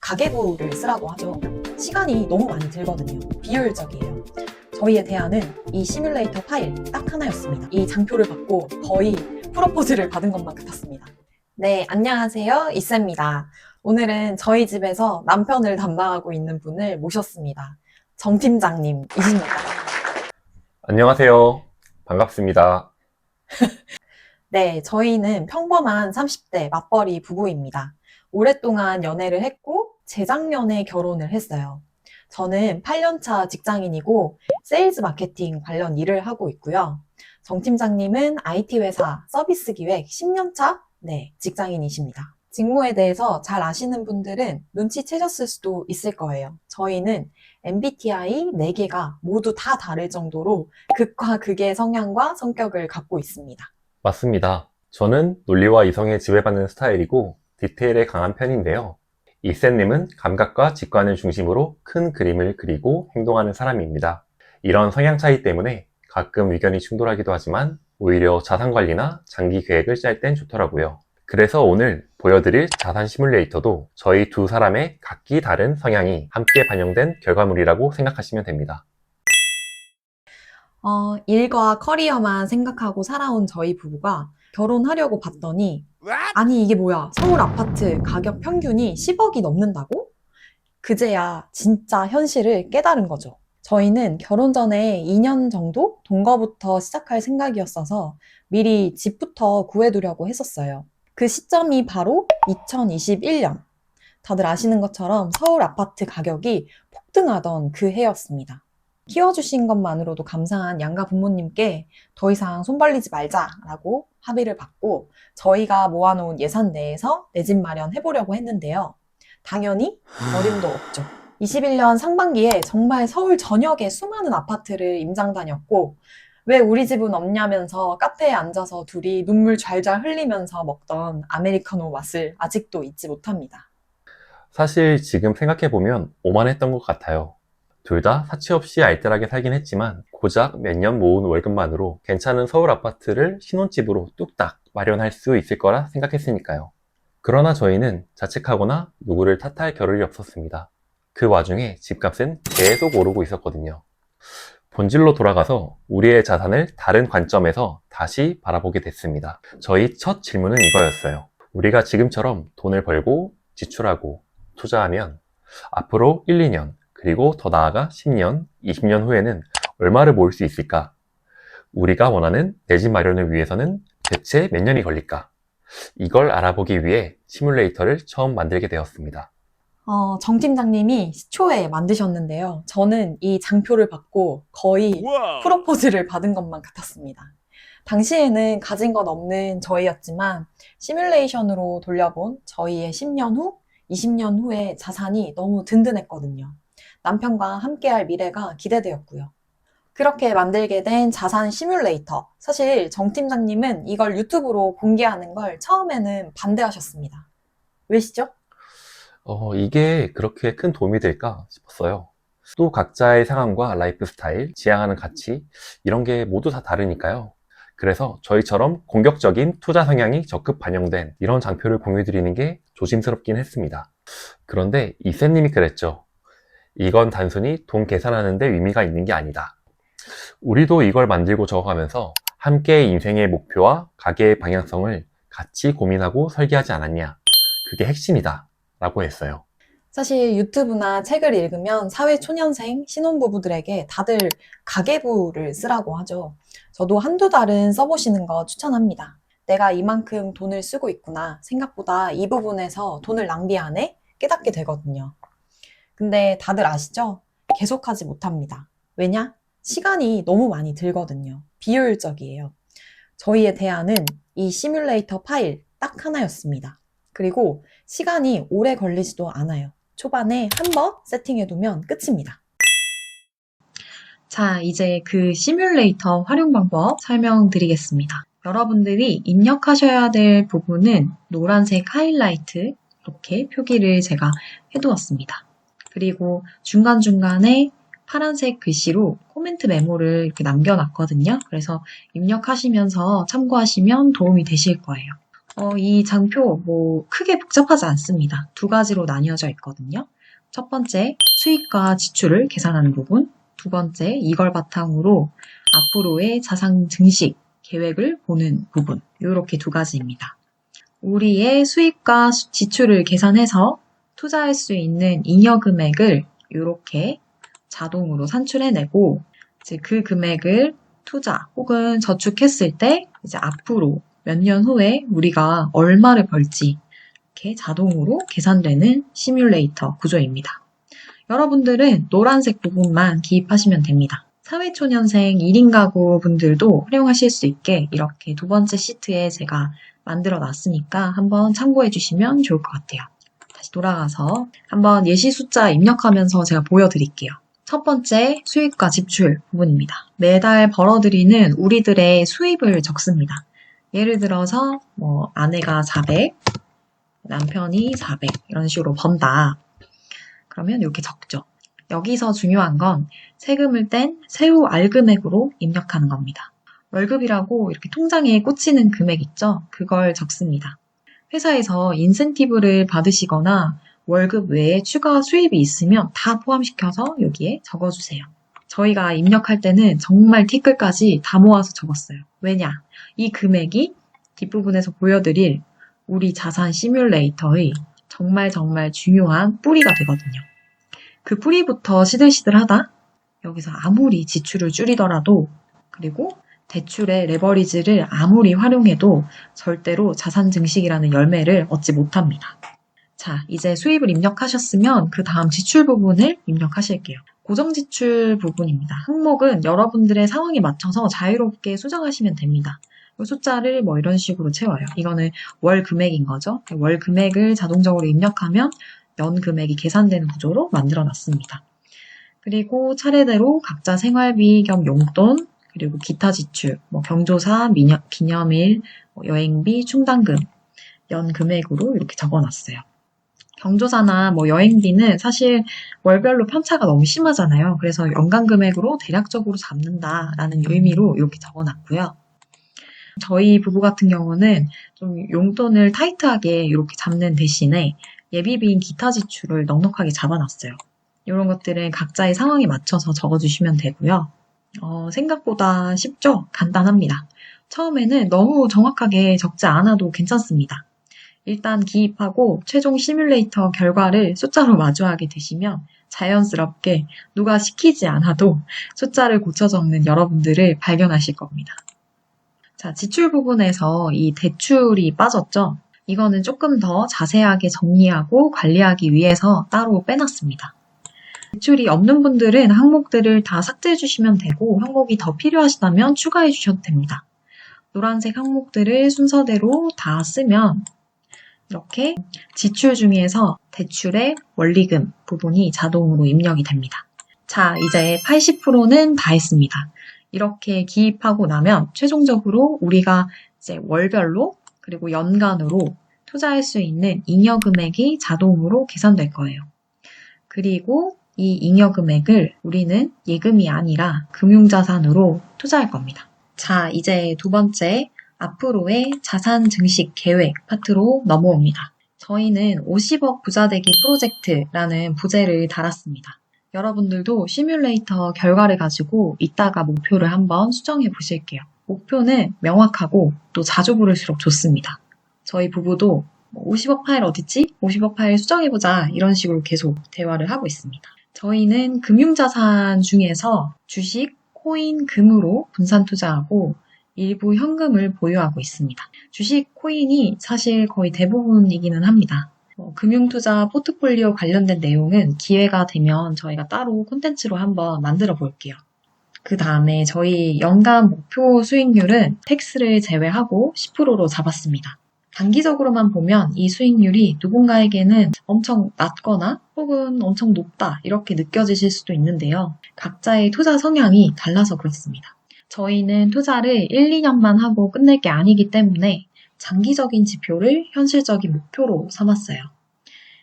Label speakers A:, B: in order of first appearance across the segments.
A: 가계부를 쓰라고 하죠. 시간이 너무 많이 들거든요. 비효율적이에요. 저희의 대안은 이 시뮬레이터 파일 딱 하나였습니다. 이 장표를 받고 거의 프로포즈를 받은 것만 같았습니다. 네, 안녕하세요. 이쌤입니다. 오늘은 저희 집에서 남편을 담당하고 있는 분을 모셨습니다. 정 팀장님이십니다.
B: 안녕하세요. 반갑습니다.
A: 네, 저희는 평범한 30대 맞벌이 부부입니다. 오랫동안 연애를 했고 재작년에 결혼을 했어요. 저는 8년차 직장인이고 세일즈 마케팅 관련 일을 하고 있고요. 정 팀장님은 IT 회사 서비스 기획 10년차 직장인이십니다. 직무에 대해서 잘 아시는 분들은 눈치채셨을 수도 있을 거예요. 저희는 MBTI 4개가 모두 다 다를 정도로 극과 극의 성향과 성격을 갖고 있습니다.
B: 맞습니다. 저는 논리와 이성에 지배받는 스타일이고 디테일에 강한 편인데요. 이센님은 감각과 직관을 중심으로 큰 그림을 그리고 행동하는 사람입니다. 이런 성향 차이 때문에 가끔 의견이 충돌하기도 하지만 오히려 자산 관리나 장기 계획을 짤 땐 좋더라고요. 그래서 오늘 보여드릴 자산 시뮬레이터도 저희 두 사람의 각기 다른 성향이 함께 반영된 결과물이라고 생각하시면 됩니다.
A: 일과 커리어만 생각하고 살아온 저희 부부가 결혼하려고 봤더니 아니 이게 뭐야, 서울 아파트 가격 평균이 10억이 넘는다고? 그제야 진짜 현실을 깨달은 거죠. 저희는 결혼 전에 2년 정도 동거부터 시작할 생각이었어서 미리 집부터 구해두려고 했었어요. 그 시점이 바로 2021년. 다들 아시는 것처럼 서울 아파트 가격이 폭등하던 그 해였습니다. 키워주신 것만으로도 감사한 양가 부모님께 더 이상 손 벌리지 말자라고 합의를 받고 저희가 모아놓은 예산 내에서 내 집 마련해보려고 했는데요. 당연히 어림도 없죠. 21년 상반기에 정말 서울 전역에 수많은 아파트를 임장 다녔고 왜 우리 집은 없냐면서 카페에 앉아서 둘이 눈물 좔좔 흘리면서 먹던 아메리카노 맛을 아직도 잊지 못합니다.
B: 사실 지금 생각해보면 오만했던 것 같아요. 둘 다 사치 없이 알뜰하게 살긴 했지만 고작 몇 년 모은 월급만으로 괜찮은 서울 아파트를 신혼집으로 뚝딱 마련할 수 있을 거라 생각했으니까요. 그러나 저희는 자책하거나 누구를 탓할 겨를이 없었습니다. 그 와중에 집값은 계속 오르고 있었거든요. 본질로 돌아가서 우리의 자산을 다른 관점에서 다시 바라보게 됐습니다. 저희 첫 질문은 이거였어요. 우리가 지금처럼 돈을 벌고 지출하고 투자하면 앞으로 1, 2년 그리고 더 나아가 10년, 20년 후에는 얼마를 모을 수 있을까? 우리가 원하는 내 집 마련을 위해서는 대체 몇 년이 걸릴까? 이걸 알아보기 위해 시뮬레이터를 처음 만들게 되었습니다.
A: 정 팀장님이 시초에 만드셨는데요. 저는 이 장표를 받고 거의 프로포즈를 받은 것만 같았습니다. 당시에는 가진 것 없는 저희였지만 시뮬레이션으로 돌려본 저희의 10년 후, 20년 후의 자산이 너무 든든했거든요. 남편과 함께할 미래가 기대되었고요. 그렇게 만들게 된 자산 시뮬레이터. 사실 정 팀장님은 이걸 유튜브로 공개하는 걸 처음에는 반대하셨습니다. 왜시죠?
B: 이게 그렇게 큰 도움이 될까 싶었어요. 또 각자의 상황과 라이프 스타일, 지향하는 가치, 이런 게 모두 다 다르니까요. 그래서 저희처럼 공격적인 투자 성향이 적극 반영된 이런 장표를 공유드리는 게 조심스럽긴 했습니다. 그런데 이쌤님이 그랬죠. 이건 단순히 돈 계산하는 데 의미가 있는 게 아니다. 우리도 이걸 만들고 적어가면서 함께 인생의 목표와 가계의 방향성을 같이 고민하고 설계하지 않았냐. 그게 핵심이다. 라고 했어요.
A: 사실 유튜브나 책을 읽으면 사회초년생 신혼부부들에게 다들 가계부를 쓰라고 하죠. 저도 한두 달은 써보시는 거 추천합니다. 내가 이만큼 돈을 쓰고 있구나. 생각보다 이 부분에서 돈을 낭비하네? 깨닫게 되거든요. 근데 다들 아시죠? 계속하지 못합니다. 왜냐? 시간이 너무 많이 들거든요. 비효율적이에요. 저희의 대안은 이 시뮬레이터 파일 딱 하나였습니다. 그리고 시간이 오래 걸리지도 않아요. 초반에 한번 세팅해두면 끝입니다. 자, 이제 그 시뮬레이터 활용 방법 설명드리겠습니다. 여러분들이 입력하셔야 될 부분은 노란색 하이라이트 이렇게 표기를 제가 해두었습니다. 그리고 중간중간에 파란색 글씨로 코멘트 메모를 이렇게 남겨놨거든요. 그래서 입력하시면서 참고하시면 도움이 되실 거예요. 이 장표 크게 복잡하지 않습니다. 두 가지로 나뉘어져 있거든요. 첫 번째, 수입과 지출을 계산하는 부분. 두 번째, 이걸 바탕으로 앞으로의 자산 증식 계획을 보는 부분. 이렇게 두 가지입니다. 우리의 수입과 지출을 계산해서 투자할 수 있는 잉여 금액을 이렇게 자동으로 산출해내고 이제 그 금액을 투자 혹은 저축했을 때 이제 앞으로 몇 년 후에 우리가 얼마를 벌지 이렇게 자동으로 계산되는 시뮬레이터 구조입니다. 여러분들은 노란색 부분만 기입하시면 됩니다. 사회초년생 1인 가구 분들도 활용하실 수 있게 이렇게 두 번째 시트에 제가 만들어 놨으니까 한번 참고해 주시면 좋을 것 같아요. 다시 돌아가서 한번 예시 숫자 입력하면서 제가 보여드릴게요. 첫 번째 수입과 지출 부분입니다. 매달 벌어들이는 우리들의 수입을 적습니다. 예를 들어서 아내가 400, 남편이 400 이런 식으로 번다. 그러면 이렇게 적죠. 여기서 중요한 건 세금을 뗀 세후 알금액으로 입력하는 겁니다. 월급이라고 이렇게 통장에 꽂히는 금액 있죠? 그걸 적습니다. 회사에서 인센티브를 받으시거나 월급 외에 추가 수입이 있으면 다 포함시켜서 여기에 적어주세요. 저희가 입력할 때는 정말 티끌까지 다 모아서 적었어요. 왜냐? 이 금액이 뒷부분에서 보여드릴 우리 자산 시뮬레이터의 정말 중요한 뿌리가 되거든요. 그 뿌리부터 시들시들하다 여기서 아무리 지출을 줄이더라도 그리고 대출의 레버리지를 아무리 활용해도 절대로 자산 증식이라는 열매를 얻지 못합니다. 자, 이제 수입을 입력하셨으면 그 다음 지출 부분을 입력하실게요. 고정지출 부분입니다. 항목은 여러분들의 상황에 맞춰서 자유롭게 수정하시면 됩니다. 숫자를 이런 식으로 채워요. 이거는 월 금액인 거죠. 월 금액을 자동적으로 입력하면 연 금액이 계산되는 구조로 만들어 놨습니다. 그리고 차례대로 각자 생활비 겸 용돈, 그리고 기타 지출, 경조사, 기념일, 여행비, 충당금, 연 금액으로 이렇게 적어 놨어요. 경조사나 여행비는 사실 월별로 편차가 너무 심하잖아요. 그래서 연간 금액으로 대략적으로 잡는다라는 의미로 이렇게 적어 놨고요. 저희 부부 같은 경우는 좀 용돈을 타이트하게 이렇게 잡는 대신에 예비비인 기타 지출을 넉넉하게 잡아놨어요. 이런 것들은 각자의 상황에 맞춰서 적어주시면 되고요. 생각보다 쉽죠? 간단합니다. 처음에는 너무 정확하게 적지 않아도 괜찮습니다. 일단 기입하고 최종 시뮬레이터 결과를 숫자로 마주하게 되시면 자연스럽게 누가 시키지 않아도 숫자를 고쳐 적는 여러분들을 발견하실 겁니다. 자, 지출 부분에서 이 대출이 빠졌죠? 이거는 조금 더 자세하게 정리하고 관리하기 위해서 따로 빼놨습니다. 대출이 없는 분들은 항목들을 다 삭제해 주시면 되고 항목이 더 필요하시다면 추가해 주셔도 됩니다. 노란색 항목들을 순서대로 다 쓰면 이렇게 지출 중에서 대출의 원리금 부분이 자동으로 입력이 됩니다. 자, 이제 80%는 다 했습니다. 이렇게 기입하고 나면 최종적으로 우리가 이제 월별로 그리고 연간으로 투자할 수 있는 잉여 금액이 자동으로 계산될 거예요. 그리고 이 잉여 금액을 우리는 예금이 아니라 금융자산으로 투자할 겁니다. 자, 이제 두 번째 앞으로의 자산 증식 계획 파트로 넘어옵니다. 저희는 50억 부자되기 프로젝트라는 부제를 달았습니다. 여러분들도 시뮬레이터 결과를 가지고 이따가 목표를 한번 수정해 보실게요. 목표는 명확하고 또 자주 부를수록 좋습니다. 저희 부부도 50억 파일 어딨지? 50억 파일 수정해보자 이런 식으로 계속 대화를 하고 있습니다. 저희는 금융자산 중에서 주식, 코인, 금으로 분산 투자하고 일부 현금을 보유하고 있습니다. 주식, 코인이 사실 거의 대부분이기는 합니다. 금융투자 포트폴리오 관련된 내용은 기회가 되면 저희가 따로 콘텐츠로 한번 만들어 볼게요. 그 다음에 저희 연간 목표 수익률은 텍스를 제외하고 10%로 잡았습니다. 단기적으로만 보면 이 수익률이 누군가에게는 엄청 낮거나 혹은 엄청 높다 이렇게 느껴지실 수도 있는데요. 각자의 투자 성향이 달라서 그렇습니다. 저희는 투자를 1, 2년만 하고 끝낼 게 아니기 때문에 장기적인 지표를 현실적인 목표로 삼았어요.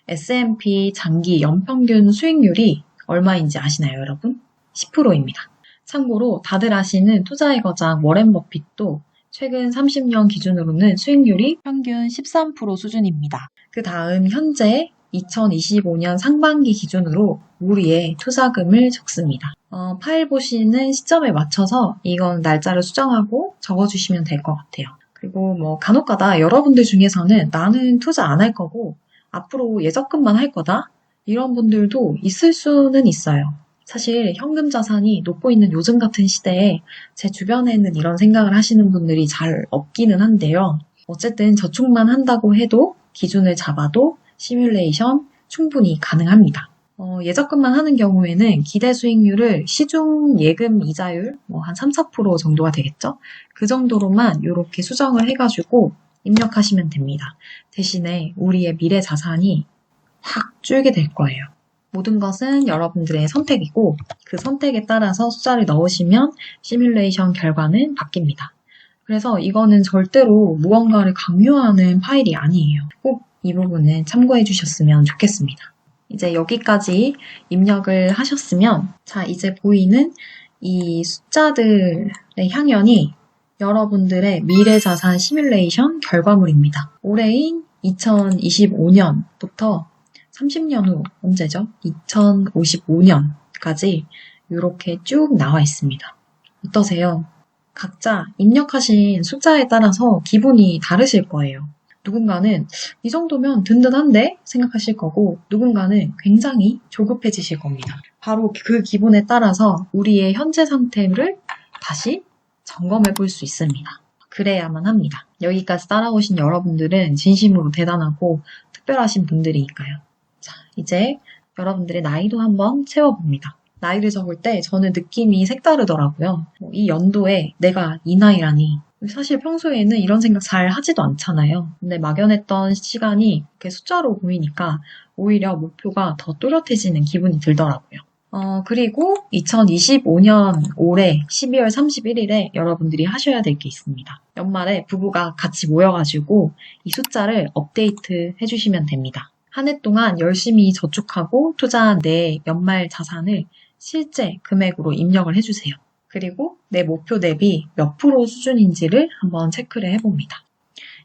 A: S&P 장기 연평균 수익률이 얼마인지 아시나요, 여러분? 10%입니다. 참고로 다들 아시는 투자의 거장 워렌 버핏도 최근 30년 기준으로는 수익률이 평균 13% 수준입니다. 그 다음 현재 2025년 상반기 기준으로 우리의 투자금을 적습니다. 파일 보시는 시점에 맞춰서 이건 날짜를 수정하고 적어주시면 될 것 같아요. 그리고 간혹가다 여러분들 중에서는 나는 투자 안 할 거고 앞으로 예적금만 할 거다 이런 분들도 있을 수는 있어요. 사실 현금 자산이 높고 있는 요즘 같은 시대에 제 주변에는 이런 생각을 하시는 분들이 잘 없기는 한데요. 어쨌든 저축만 한다고 해도 기준을 잡아도 시뮬레이션 충분히 가능합니다. 예적금만 하는 경우에는 기대 수익률을 시중 예금 이자율 한 3, 4% 정도가 되겠죠? 그 정도로만 이렇게 수정을 해가지고 입력하시면 됩니다. 대신에 우리의 미래 자산이 확 줄게 될 거예요. 모든 것은 여러분들의 선택이고 그 선택에 따라서 숫자를 넣으시면 시뮬레이션 결과는 바뀝니다. 그래서 이거는 절대로 무언가를 강요하는 파일이 아니에요. 꼭 이 부분은 참고해 주셨으면 좋겠습니다. 이제 여기까지 입력을 하셨으면 자 이제 보이는 이 숫자들의 향연이 여러분들의 미래자산 시뮬레이션 결과물입니다. 올해인 2025년부터 30년 후 언제죠? 2055년까지 이렇게 쭉 나와 있습니다. 어떠세요? 각자 입력하신 숫자에 따라서 기분이 다르실 거예요. 누군가는 이 정도면 든든한데 생각하실 거고 누군가는 굉장히 조급해지실 겁니다. 바로 그 기분에 따라서 우리의 현재 상태를 다시 점검해 볼 수 있습니다. 그래야만 합니다. 여기까지 따라오신 여러분들은 진심으로 대단하고 특별하신 분들이니까요. 자, 이제 여러분들의 나이도 한번 채워봅니다. 나이를 적을 때 저는 느낌이 색다르더라고요. 이 연도에 내가 이 나이라니. 사실 평소에는 이런 생각 잘 하지도 않잖아요. 근데 막연했던 시간이 이렇게 숫자로 보이니까 오히려 목표가 더 또렷해지는 기분이 들더라고요. 그리고 2025년 올해 12월 31일에 여러분들이 하셔야 될 게 있습니다. 연말에 부부가 같이 모여가지고 이 숫자를 업데이트 해주시면 됩니다. 한 해 동안 열심히 저축하고 투자한 내 연말 자산을 실제 금액으로 입력을 해주세요. 그리고 내 목표 대비 몇 프로 수준인지를 한번 체크를 해봅니다.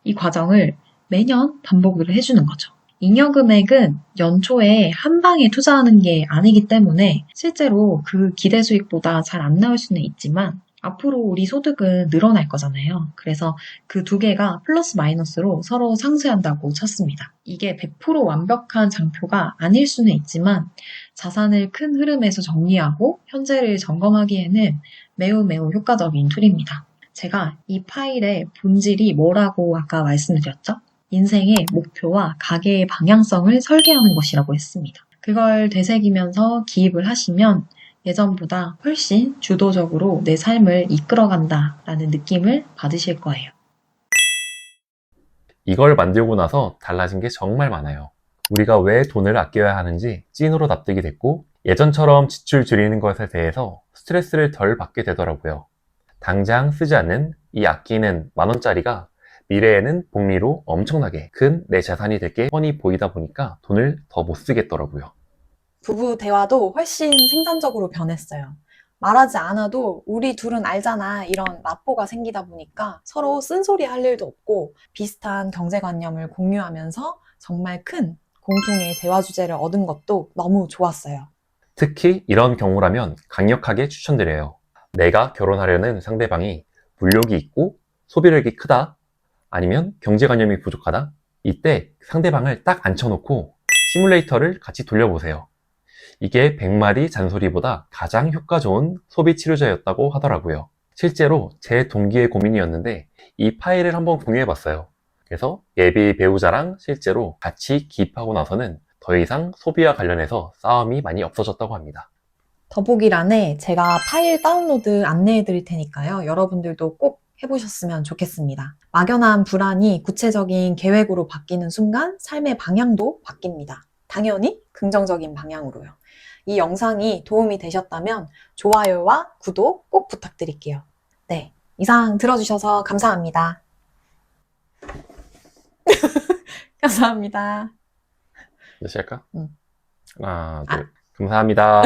A: 이 과정을 매년 반복을 해주는 거죠. 잉여 금액은 연초에 한 방에 투자하는 게 아니기 때문에 실제로 그 기대 수익보다 잘 안 나올 수는 있지만 앞으로 우리 소득은 늘어날 거잖아요. 그래서 그 두 개가 플러스 마이너스로 서로 상쇄한다고 쳤습니다. 이게 100% 완벽한 장표가 아닐 수는 있지만 자산을 큰 흐름에서 정리하고 현재를 점검하기에는 매우 효과적인 툴입니다. 제가 이 파일의 본질이 뭐라고 아까 말씀드렸죠? 인생의 목표와 가계의 방향성을 설계하는 것이라고 했습니다. 그걸 되새기면서 기입을 하시면 예전보다 훨씬 주도적으로 내 삶을 이끌어간다라는 느낌을 받으실 거예요.
B: 이걸 만들고 나서 달라진 게 정말 많아요. 우리가 왜 돈을 아껴야 하는지 찐으로 납득이 됐고 예전처럼 지출 줄이는 것에 대해서 스트레스를 덜 받게 되더라고요. 당장 쓰지 않는 이 아끼는 10,000원짜리가 미래에는 복리로 엄청나게 큰 내 자산이 될 게 뻔히 보이다 보니까 돈을 더 못 쓰겠더라고요.
A: 부부 대화도 훨씬 생산적으로 변했어요. 말하지 않아도 우리 둘은 알잖아 이런 라포가 생기다 보니까 서로 쓴소리 할 일도 없고 비슷한 경제관념을 공유하면서 정말 큰 공통의 대화 주제를 얻은 것도 너무 좋았어요.
B: 특히 이런 경우라면 강력하게 추천드려요. 내가 결혼하려는 상대방이 물욕이 있고 소비력이 크다, 아니면 경제관념이 부족하다. 이때 상대방을 딱 앉혀놓고 시뮬레이터를 같이 돌려보세요. 이게 100마디 잔소리보다 가장 효과 좋은 소비 치료제였다고 하더라고요. 실제로 제 동기의 고민이었는데 이 파일을 한번 공유해봤어요. 그래서 예비 배우자랑 실제로 같이 기입하고 나서는 더 이상 소비와 관련해서 싸움이 많이 없어졌다고 합니다.
A: 더보기란에 제가 파일 다운로드 안내해 드릴 테니까요. 여러분들도 꼭 해보셨으면 좋겠습니다. 막연한 불안이 구체적인 계획으로 바뀌는 순간 삶의 방향도 바뀝니다. 당연히 긍정적인 방향으로요. 이 영상이 도움이 되셨다면 좋아요와 구독 꼭 부탁드릴게요. 네, 이상 들어주셔서 감사합니다. 감사합니다.
B: 다시 할까?
A: 응.
B: 하나, 둘. 감사합니다.